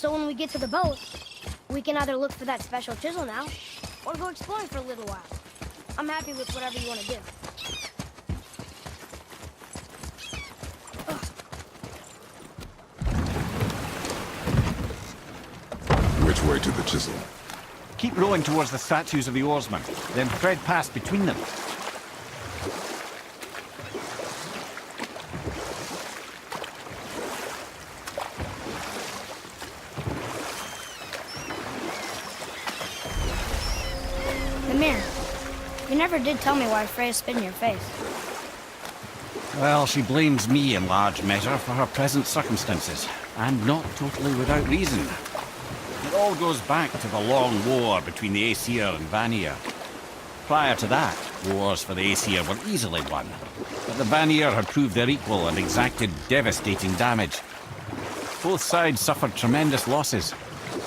So when we get to the boat, we can either look for that special chisel now, or go exploring for a little while. I'm happy with whatever you want to do. Which way to the chisel? Keep rowing towards the statues of the oarsmen, then thread past between them. The mirror. You never did tell me why Freya spit in your face. Well, she blames me in large measure for her present circumstances, and not totally without reason. It all goes back to the long war between the Aesir and Vanir. Prior to that, wars for the Aesir were easily won, but the Vanir had proved their equal and exacted devastating damage. Both sides suffered tremendous losses,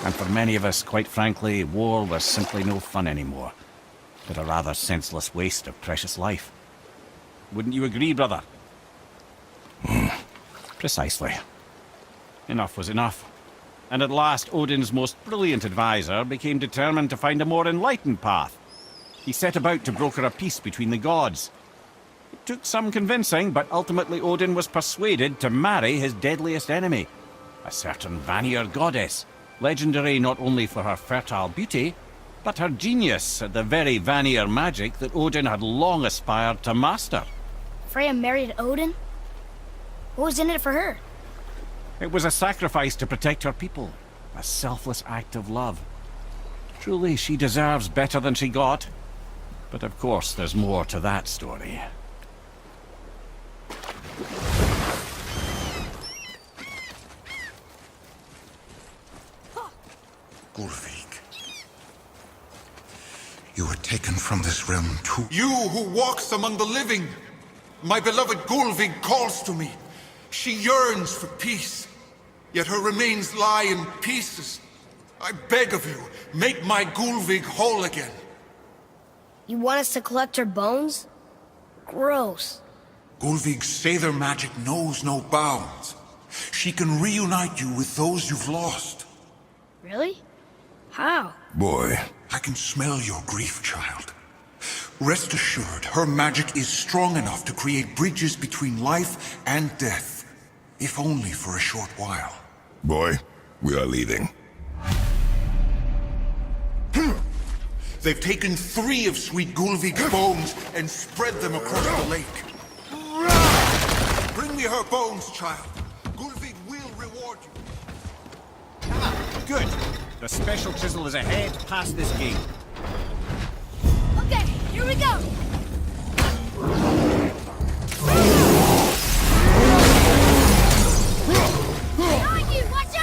and for many of us, quite frankly, war was simply no fun anymore, but a rather senseless waste of precious life. Wouldn't you agree, brother? Precisely. Enough was enough. And at last, Odin's most brilliant advisor became determined to find a more enlightened path. He set about to broker a peace between the gods. It took some convincing, but ultimately Odin was persuaded to marry his deadliest enemy, a certain Vanir goddess, legendary not only for her fertile beauty, but her genius at the very Vanir magic that Odin had long aspired to master. Freya married Odin? What was in it for her? It was a sacrifice to protect her people, a selfless act of love. Truly, she deserves better than she got. But of course, there's more to that story. Gulvig. You were taken from this realm too. You who walks among the living! My beloved Gulvig calls to me. She yearns for peace, yet her remains lie in pieces. I beg of you, make my Gulvig whole again. You want us to collect her bones? Gross. Gulvig's Seidr magic knows no bounds. She can reunite you with those you've lost. Really? How? Boy. I can smell your grief, child. Rest assured, her magic is strong enough to create bridges between life and death, if only for a short while. Boy, we are leaving. They've taken 3 of Sweet Gulvig's bones and spread them across the lake. Bring me her bones, child. Gulvig will reward you. Good. The special chisel is ahead past this gate. Okay, here we go! Behind you, watch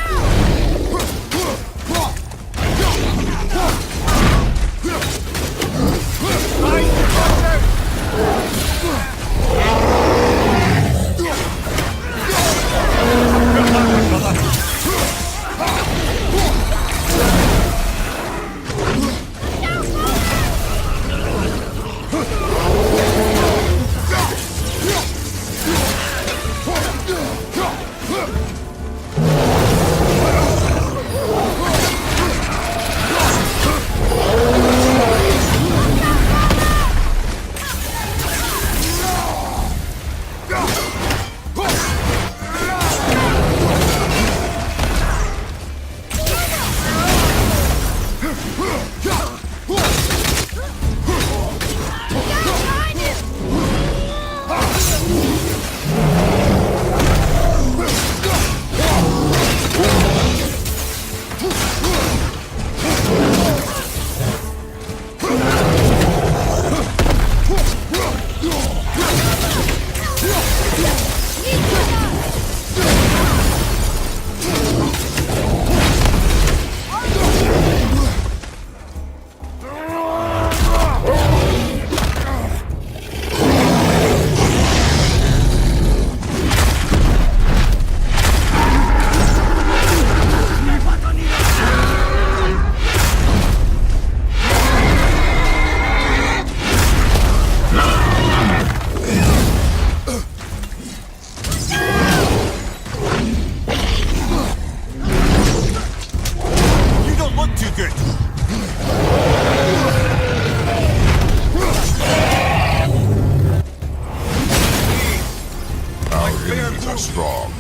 strong.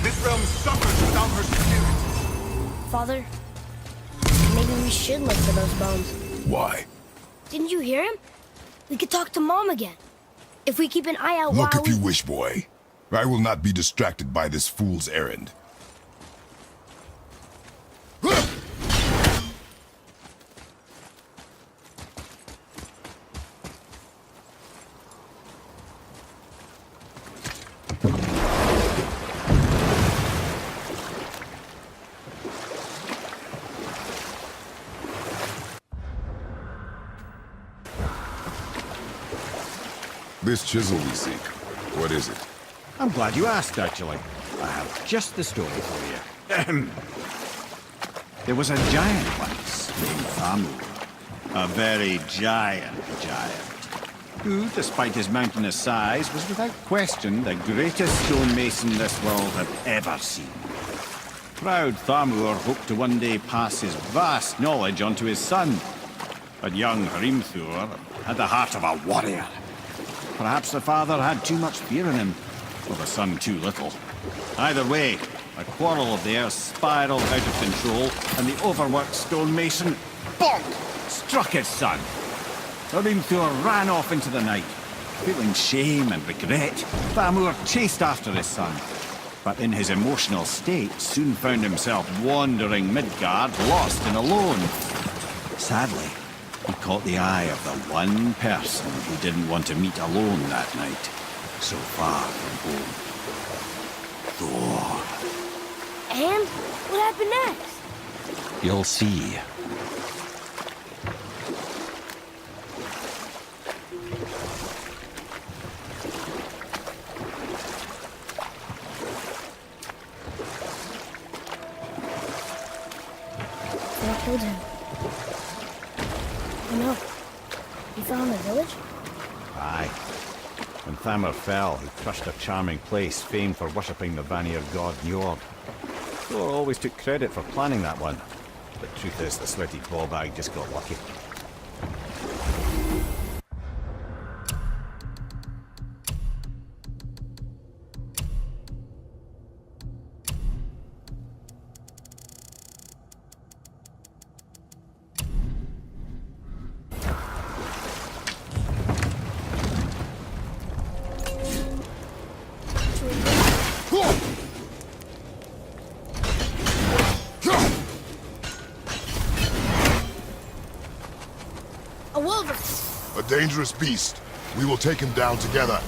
This realm suffers without her spirit. Father, maybe we should look for those bones. Why? Didn't you hear him? We could talk to Mom again. If we keep an eye out Look while if you wish, boy. I will not be distracted by this fool's errand. This chisel we seek, what is it? I'm glad you asked, actually. I have just the story for you. Ahem. There was a giant once named Thamur. A very giant, who, despite his mountainous size, was without question the greatest stonemason this world had ever seen. Proud Thamur hoped to one day pass his vast knowledge on to his son. But young Hrimthur had the heart of a warrior. Perhaps the father had too much fear in him, or the son too little. Either way, a quarrel of theirs spiraled out of control, and the overworked stonemason, bonk, struck his son. Hrimthur ran off into the night. Feeling shame and regret, Thamur chased after his son. But in his emotional state, soon found himself wandering Midgard, lost and alone. Sadly, he caught the eye of the one person he didn't want to meet alone that night, so far from home. Thor. And what happened next? You'll see. They killed him. Oh no. You found the village? Aye. When Thamur fell, he crushed a charming place famed for worshipping the Vanir god Njord. Thor always took credit for planning that one. But truth is, the sweaty ballbag just got lucky. A wolverine! A dangerous beast. We will take him down together.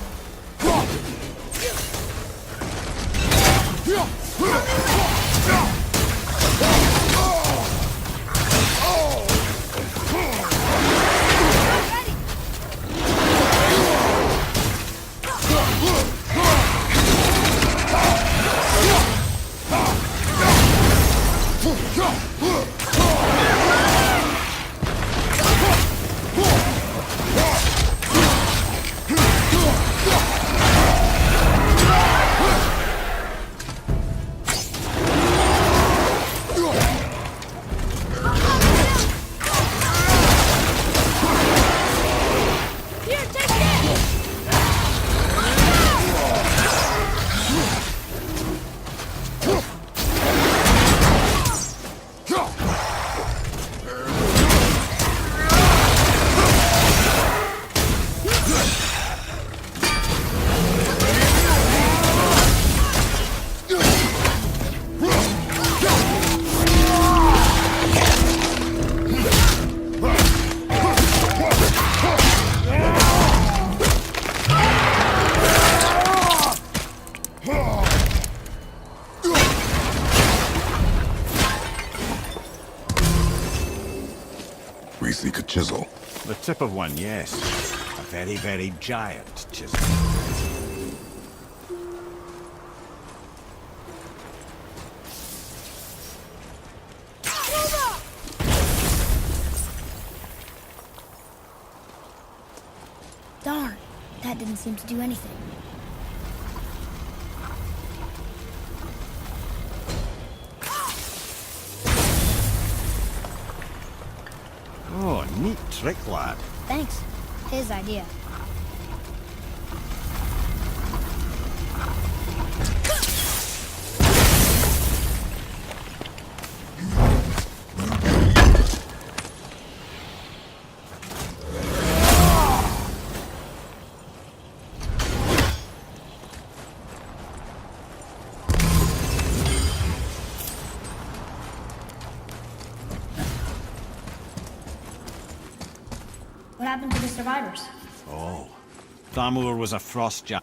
We seek a chisel. The tip of one, yes. A very, very giant chisel. Darn, that didn't seem to do anything. Oh, neat trick, lad. Thanks. His idea. survivors. Oh. Thamur was a frost giant.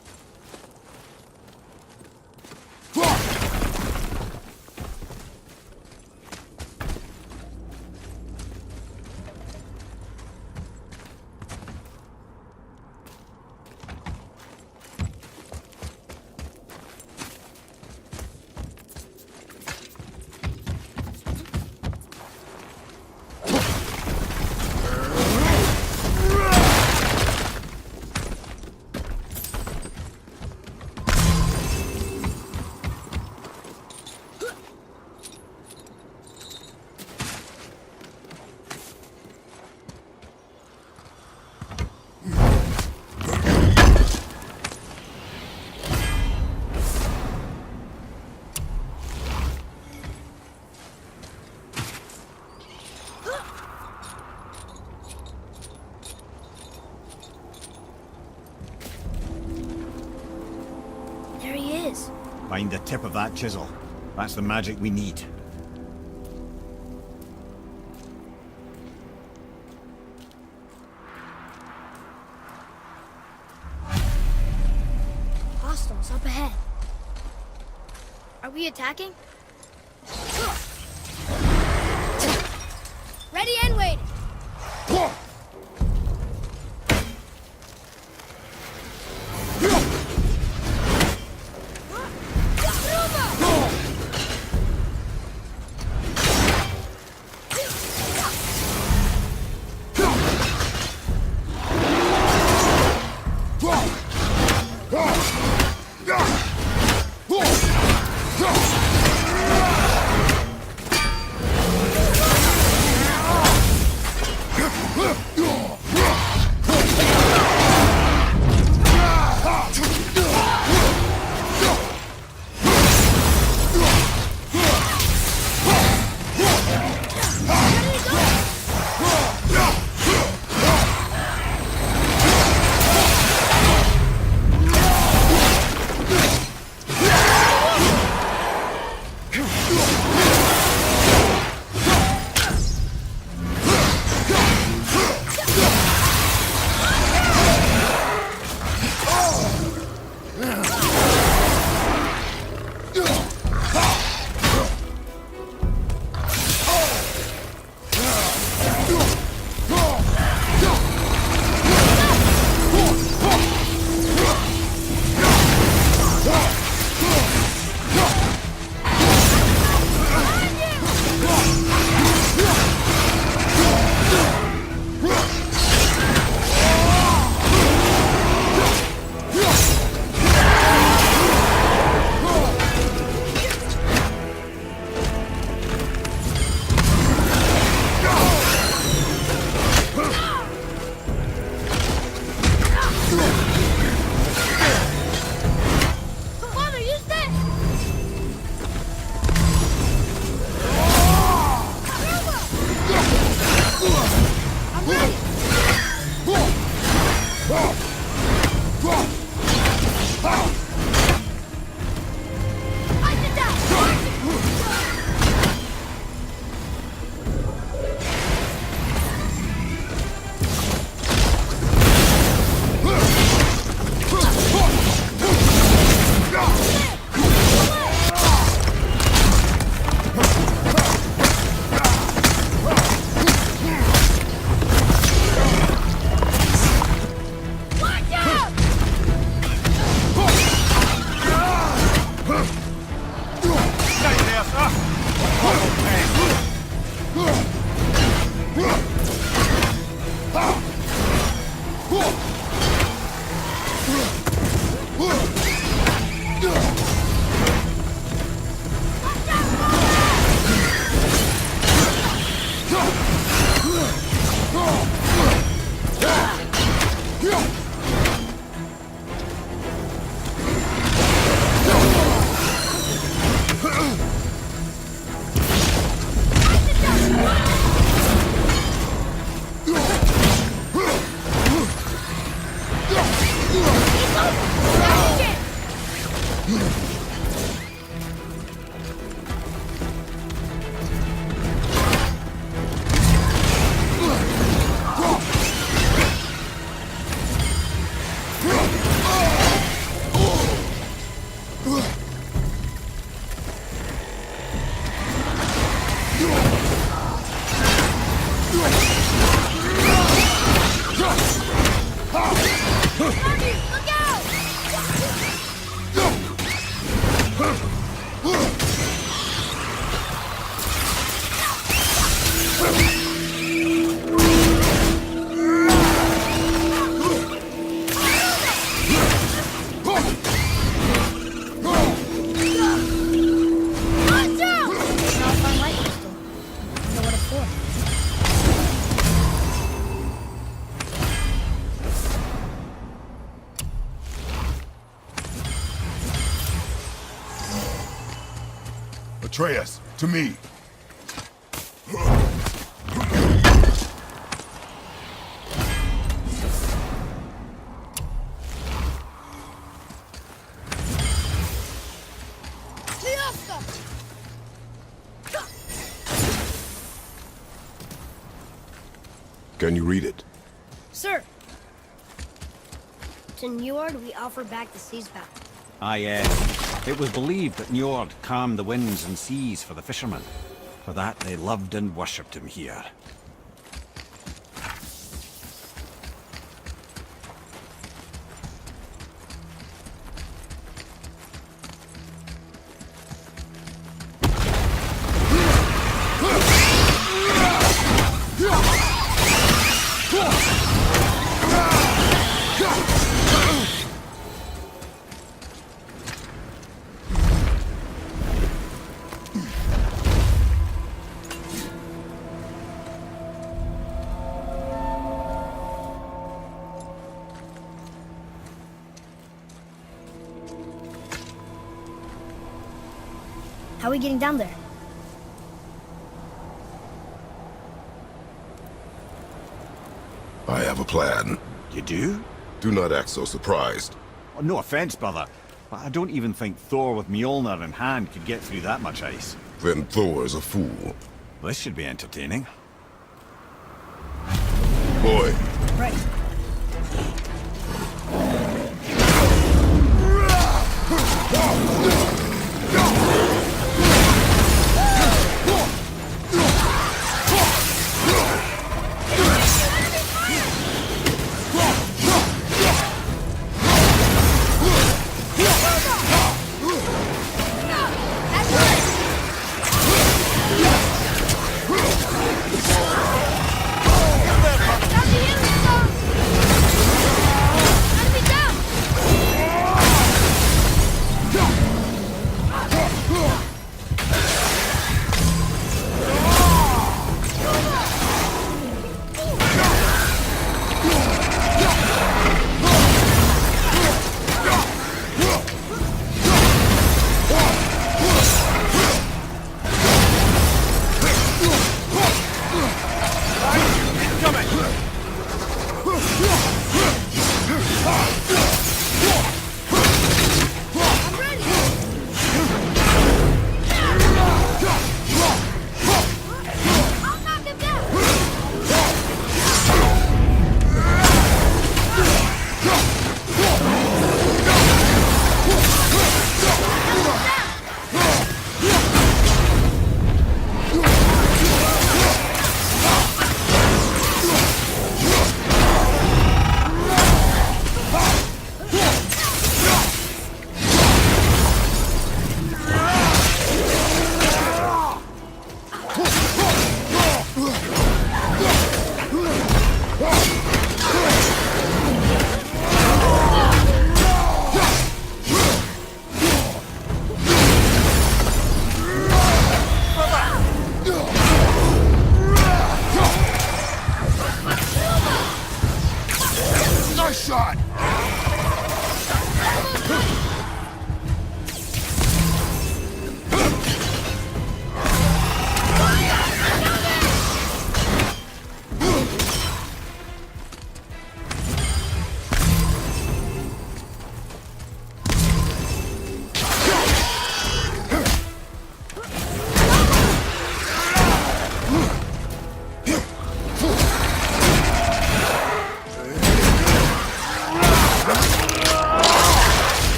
There he is. Find the tip of that chisel. That's the magic we need. Hostiles up ahead. Are we attacking? Ready and waiting. Roger, look out! Watch out! Now I'll find light crystal. Know what it's for. Atreus, to me. Can you read it? Sir. To Njord, we offer back the sea's bounty. It was believed that Njord calmed the winds and seas for the fishermen. For that, they loved and worshipped him here. How are we getting down there? I have a plan. You do? Do not act so surprised. Oh, no offense, brother, but I don't even think Thor with Mjolnir in hand could get through that much ice. Then Thor is a fool. This should be entertaining. Boy, Right.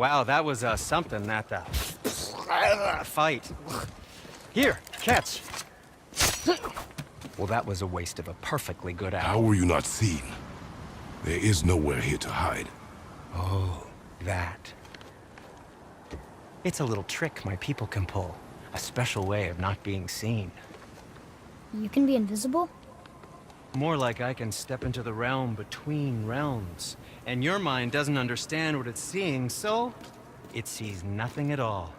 Wow, that was something, that fight. Here, catch. Well, that was a waste of a perfectly good How hour. were you not seen? There is nowhere here to hide. Oh, that. It's a little trick my people can pull. A special way of not being seen. You can be invisible? More like I can step into the realm between realms. And your mind doesn't understand what it's seeing, so it sees nothing at all.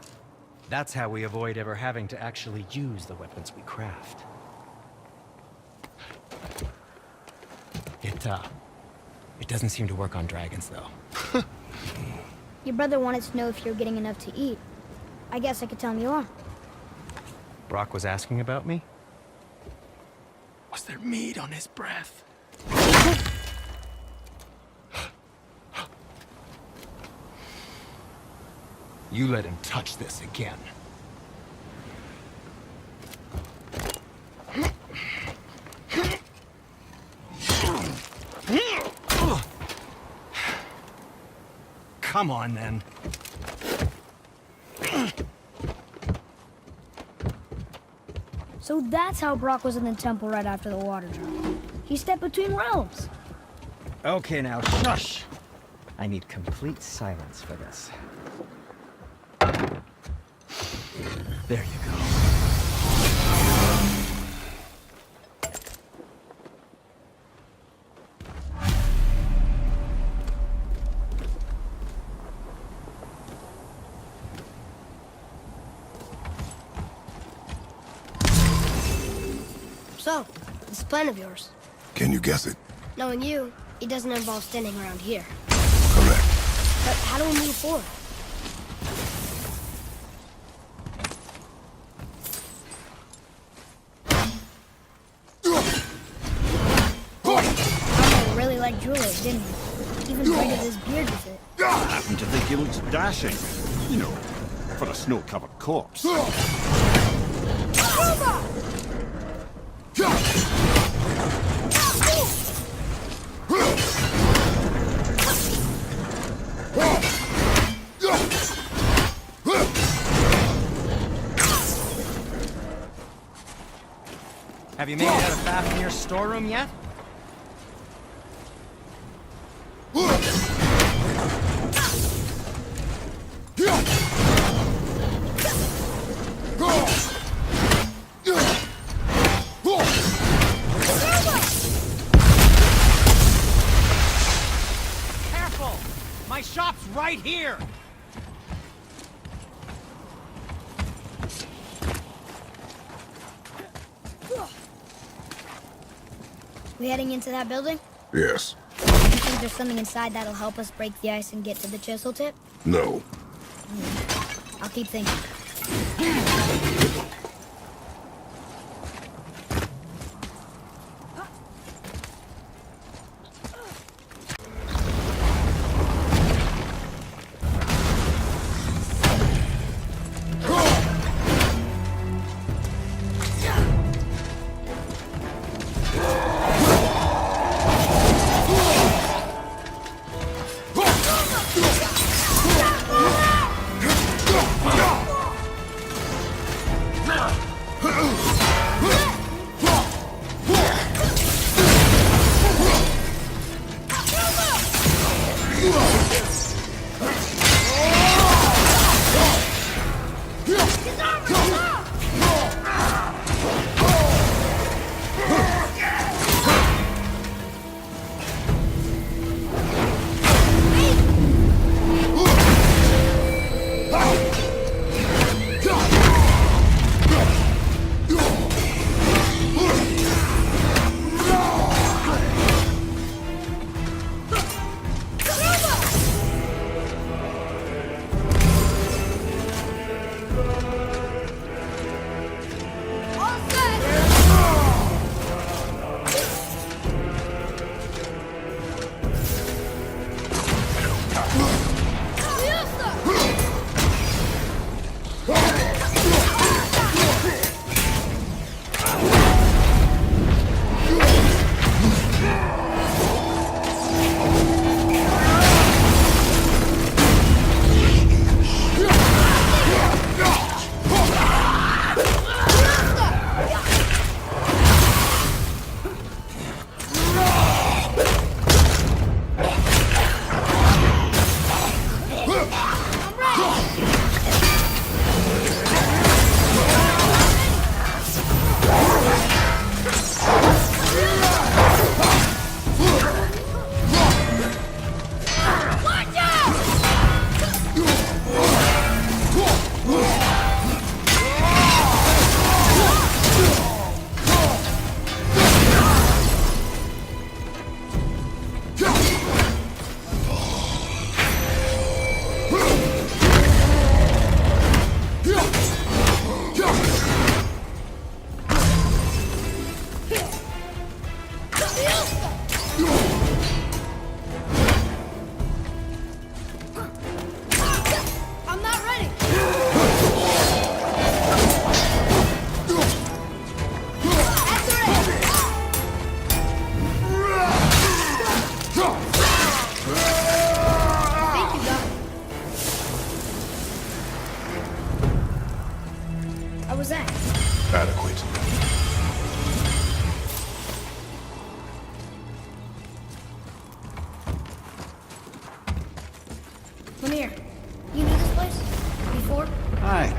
That's how we avoid ever having to actually use the weapons we craft. It doesn't seem to work on dragons, though. Your brother wanted to know if you're getting enough to eat. I guess I could tell him you are. Brock was asking about me? Was there meat on his breath? You let him touch this again. Come on, then. So that's how Brock was in the temple right after the water drop. He stepped between realms. Okay, now, shush! I need complete silence for this. There you go. So, this plan of yours. Can you guess it? Knowing you, it doesn't involve standing around here. Correct. But how do we move forward? Arnold really liked Druid, didn't he? Even braided his beard with it. I happen to think he looks dashing. You know, for a snow-covered corpse. Have you made it out of Fafnir's storeroom yet? Careful! My shop's right here! We heading into that building? Yes. You think there's something inside that'll help us break the ice and get to the chisel tip? No. I'll keep thinking.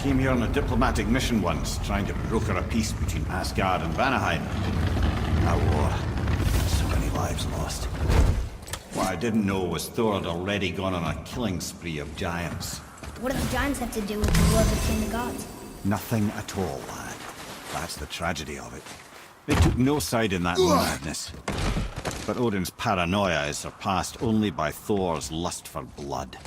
Came here on a diplomatic mission once, trying to broker a peace between Asgard and Vanaheim. A war. So many lives lost. What I didn't know was Thor had already gone on a killing spree of giants. What do the giants have to do with the war between the gods? Nothing at all, lad. That's the tragedy of it. They took no side in that madness. But Odin's paranoia is surpassed only by Thor's lust for blood.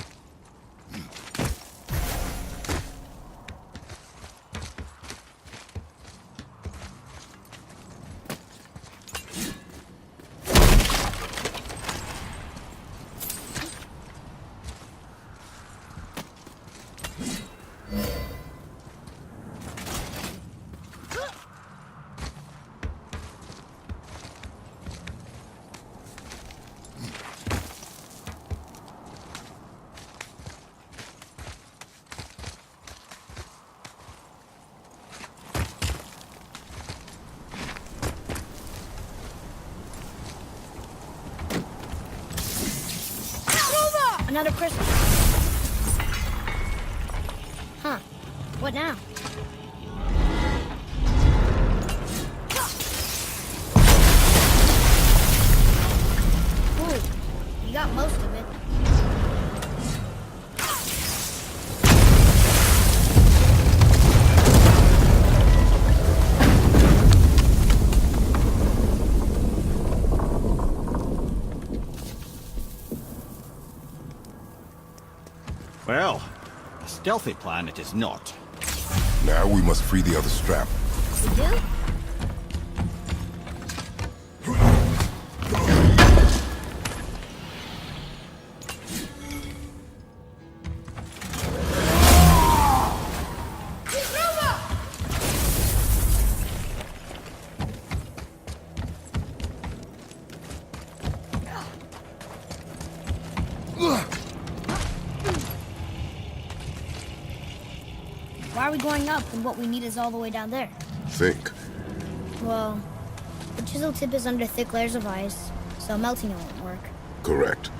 Another crystal. Huh. What now? Ooh, you got most of it. Well, a stealthy plan it is not. Now we must free the other strap. We do? Why are we going up when what we need is all the way down there? Think. Well, the chisel tip is under thick layers of ice, so melting it won't work. Correct.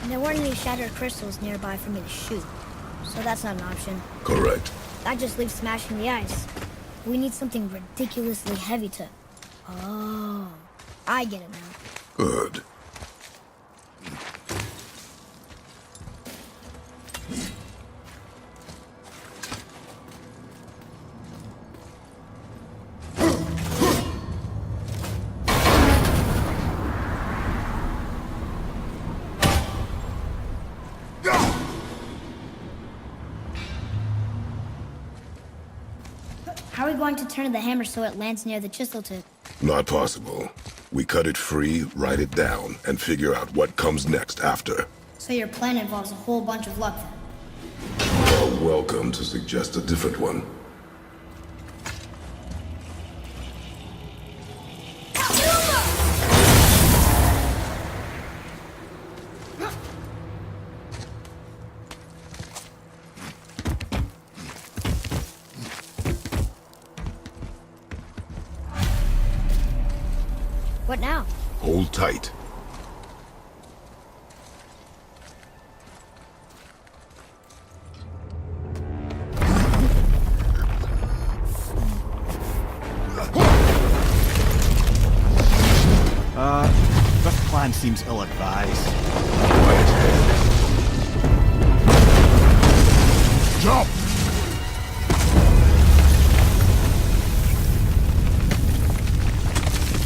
And there weren't any shattered crystals nearby for me to shoot, so that's not an option. Correct. That just leaves smashing the ice. We need something ridiculously heavy to... Oh, I get it now. Good. How are we going to turn the hammer so it lands near the chisel tip? Not possible. We cut it free, write it down, and figure out what comes next after. So your plan involves a whole bunch of luck then? You're welcome to suggest a different one. What now? Hold tight. This plan seems ill-advised. Right ahead. Jump!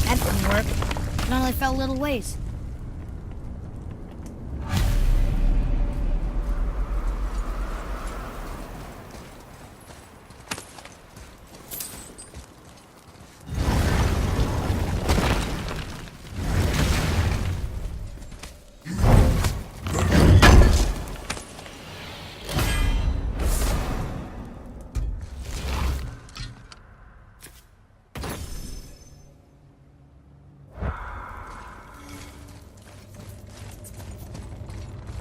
That didn't work. It only fell a little ways.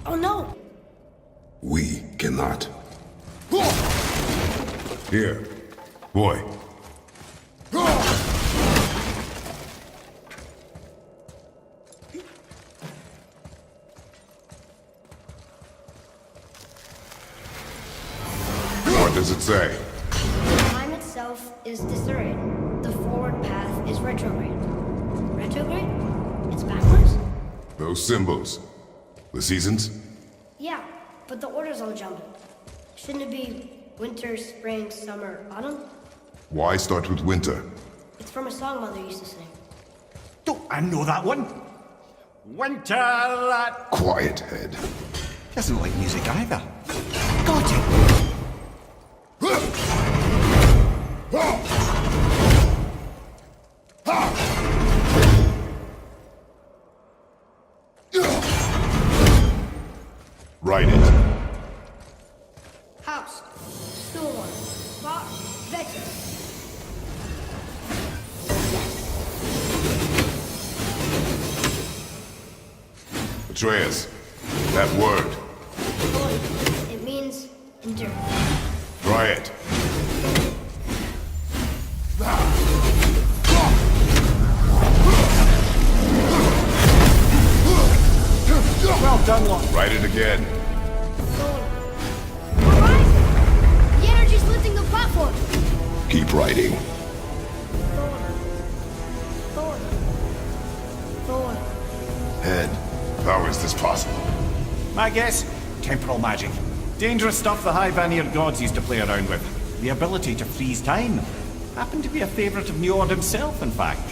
Oh no! We cannot. Here, boy. What does it say? is disarrayed. The forward path is retrograde. Retrograde? It's backwards? Those symbols. The seasons? Yeah, but the order's all jumbled. Shouldn't it be winter, spring, summer, autumn? Why start with winter? It's from a song Mother used to sing. Don't I know that one? Winter that Quiet, head. doesn't like music either. Got it. Write it. House, storm, box, vector. Atreus, that word. Void. It means endure. Try it. Well done, Locke. Write it again. Solar. We're rising! The energy's lifting the platform! Keep writing. Thor. Thor. Thor. Head, how is this possible? My guess? Temporal magic. Dangerous stuff the High Vanir gods used to play around with. The ability to freeze time. Happened to be a favorite of Njord himself, in fact.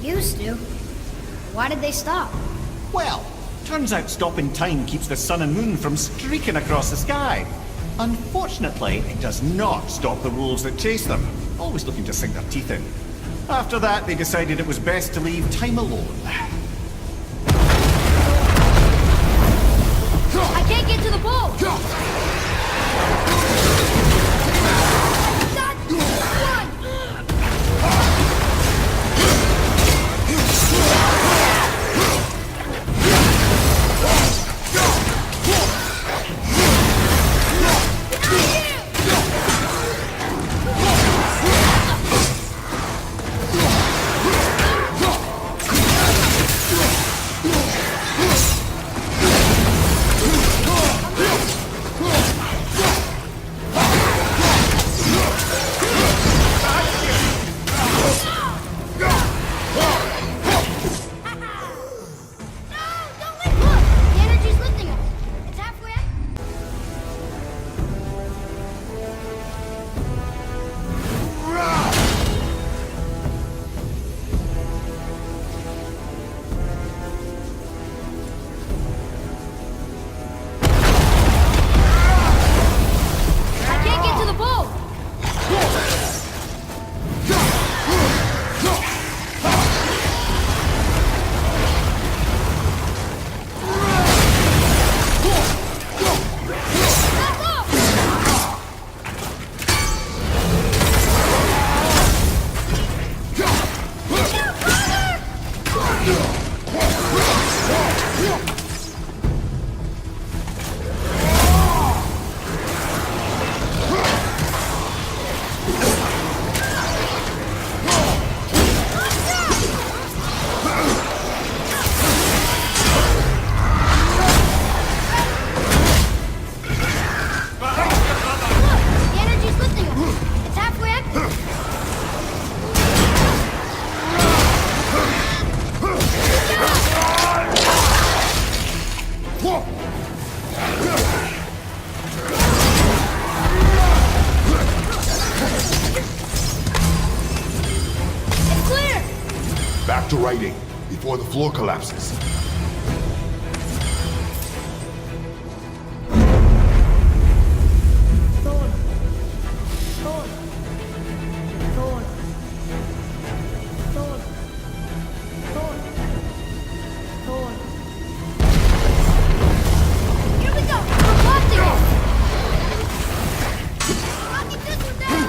Used to. Why did they stop? Well, turns out stopping time keeps the sun and moon from streaking across the sky. Unfortunately, it does not stop the wolves that chase them, always looking to sink their teeth in. After that, they decided it was best to leave time alone. I can't get to the pole! Back to writing, before the floor collapses. Thor. Thor. Thor. Thor. Thor. Thor. Here we go! We're blasting it! Knocking this one down!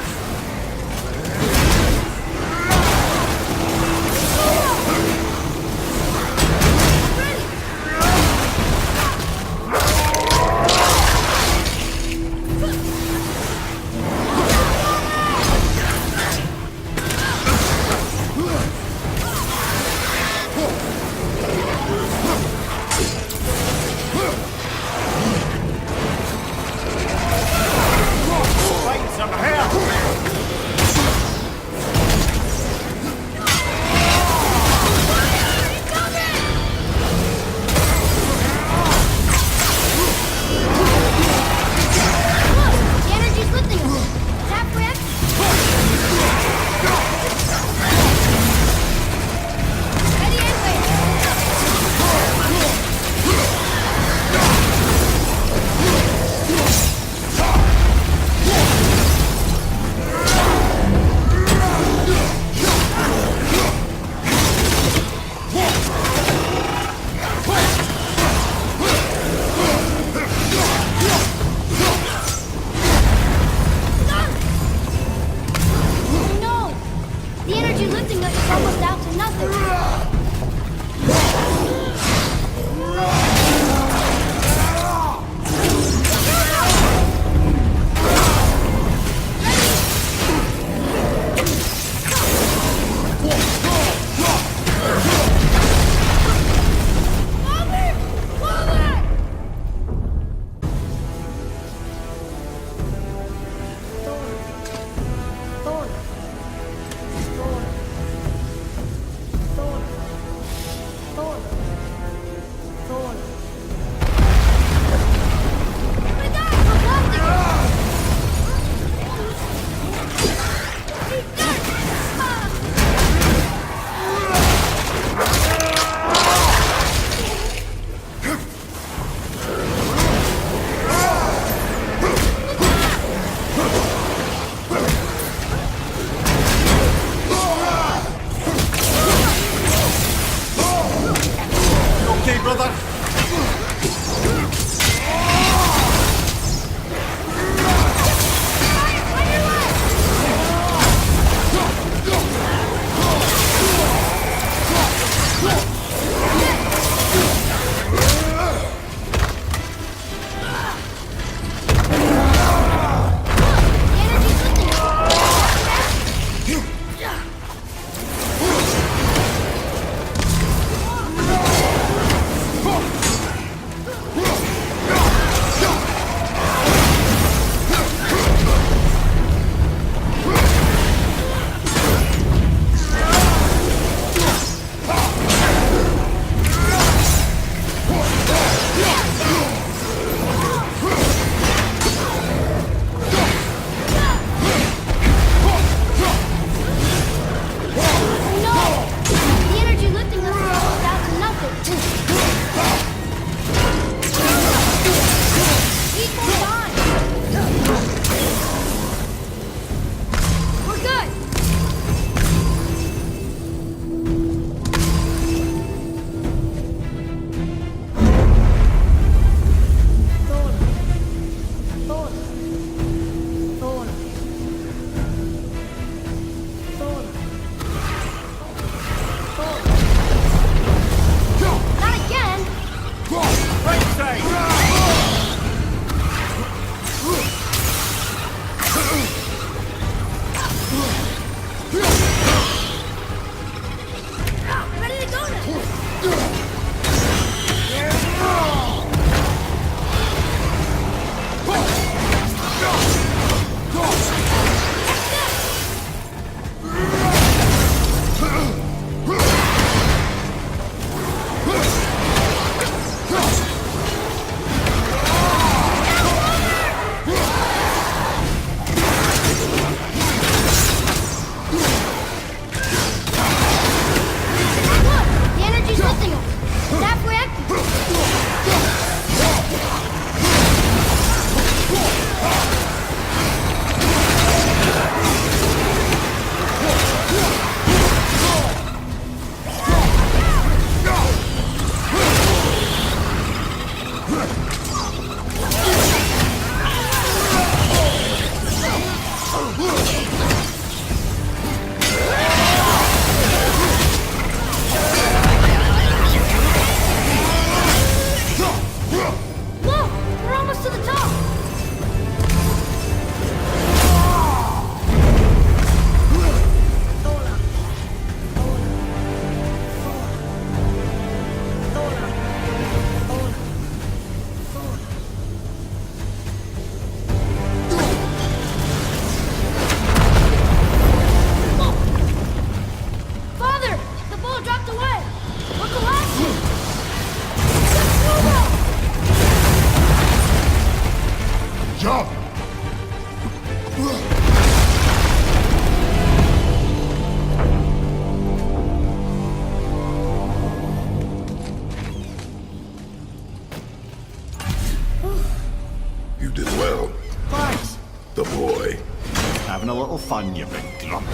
a little fun, you big grump.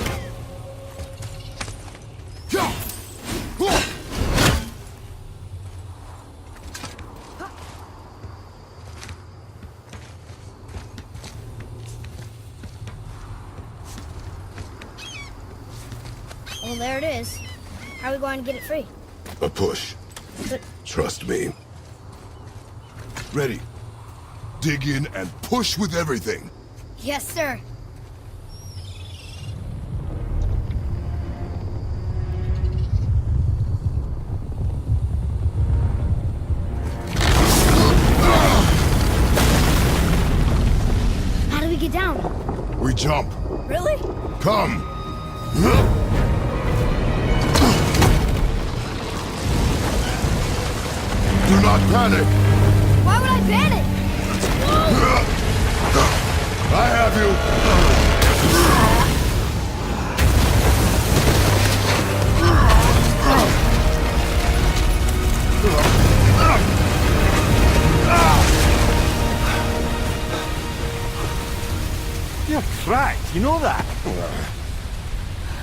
Well, there it is. How are we going to get it free? A push. But Trust me. Ready. Dig in and push with everything. yes, sir. How do we get down? We jump. Really? Come. Do not panic. Why would I panic? I have you. You're cracked, you know that?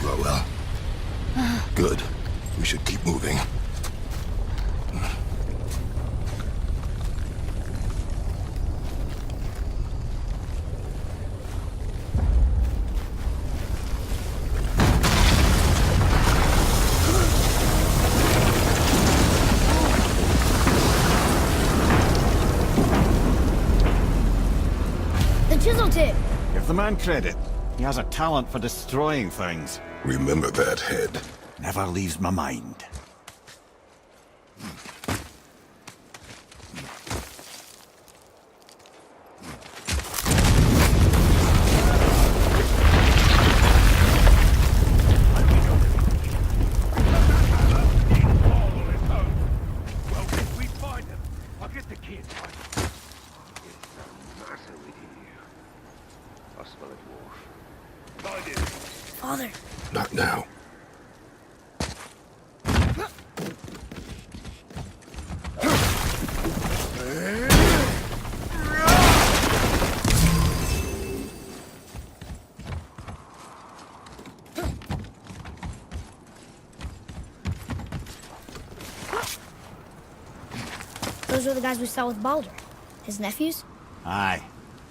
Well. Good. We should keep moving. The chisel tip. Give the man credit. He has a talent for destroying things. Remember that head. Never leaves my mind. Father. Not now. Those were the guys we saw with Baldur. His nephews? Aye.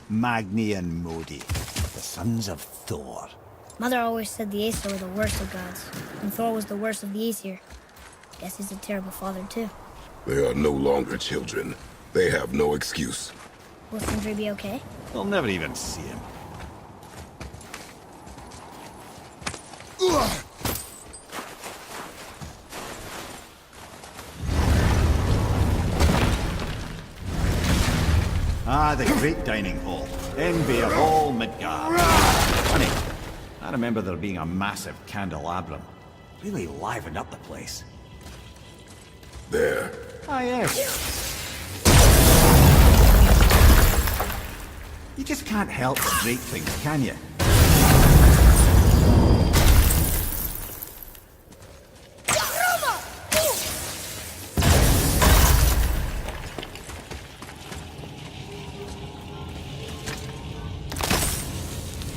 Magni and Modi. The sons of Thor. Mother always said the Aesir were the worst of gods, and Thor was the worst of the Aesir. Guess he's a terrible father, too. They are no longer children. They have no excuse. Will Sindri be okay? They'll never even see him. Ah, the great dining hall. Envy of all Midgard. Funny, I remember there being a massive candelabrum. Really livened up the place. There. Ah, yes. You just can't help but break things, can you?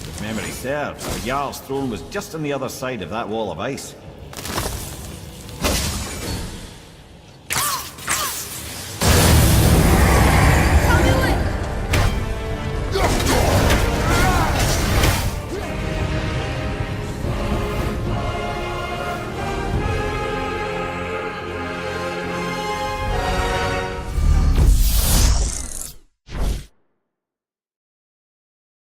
If memory serves, the Jarl's throne was just on the other side of that wall of ice.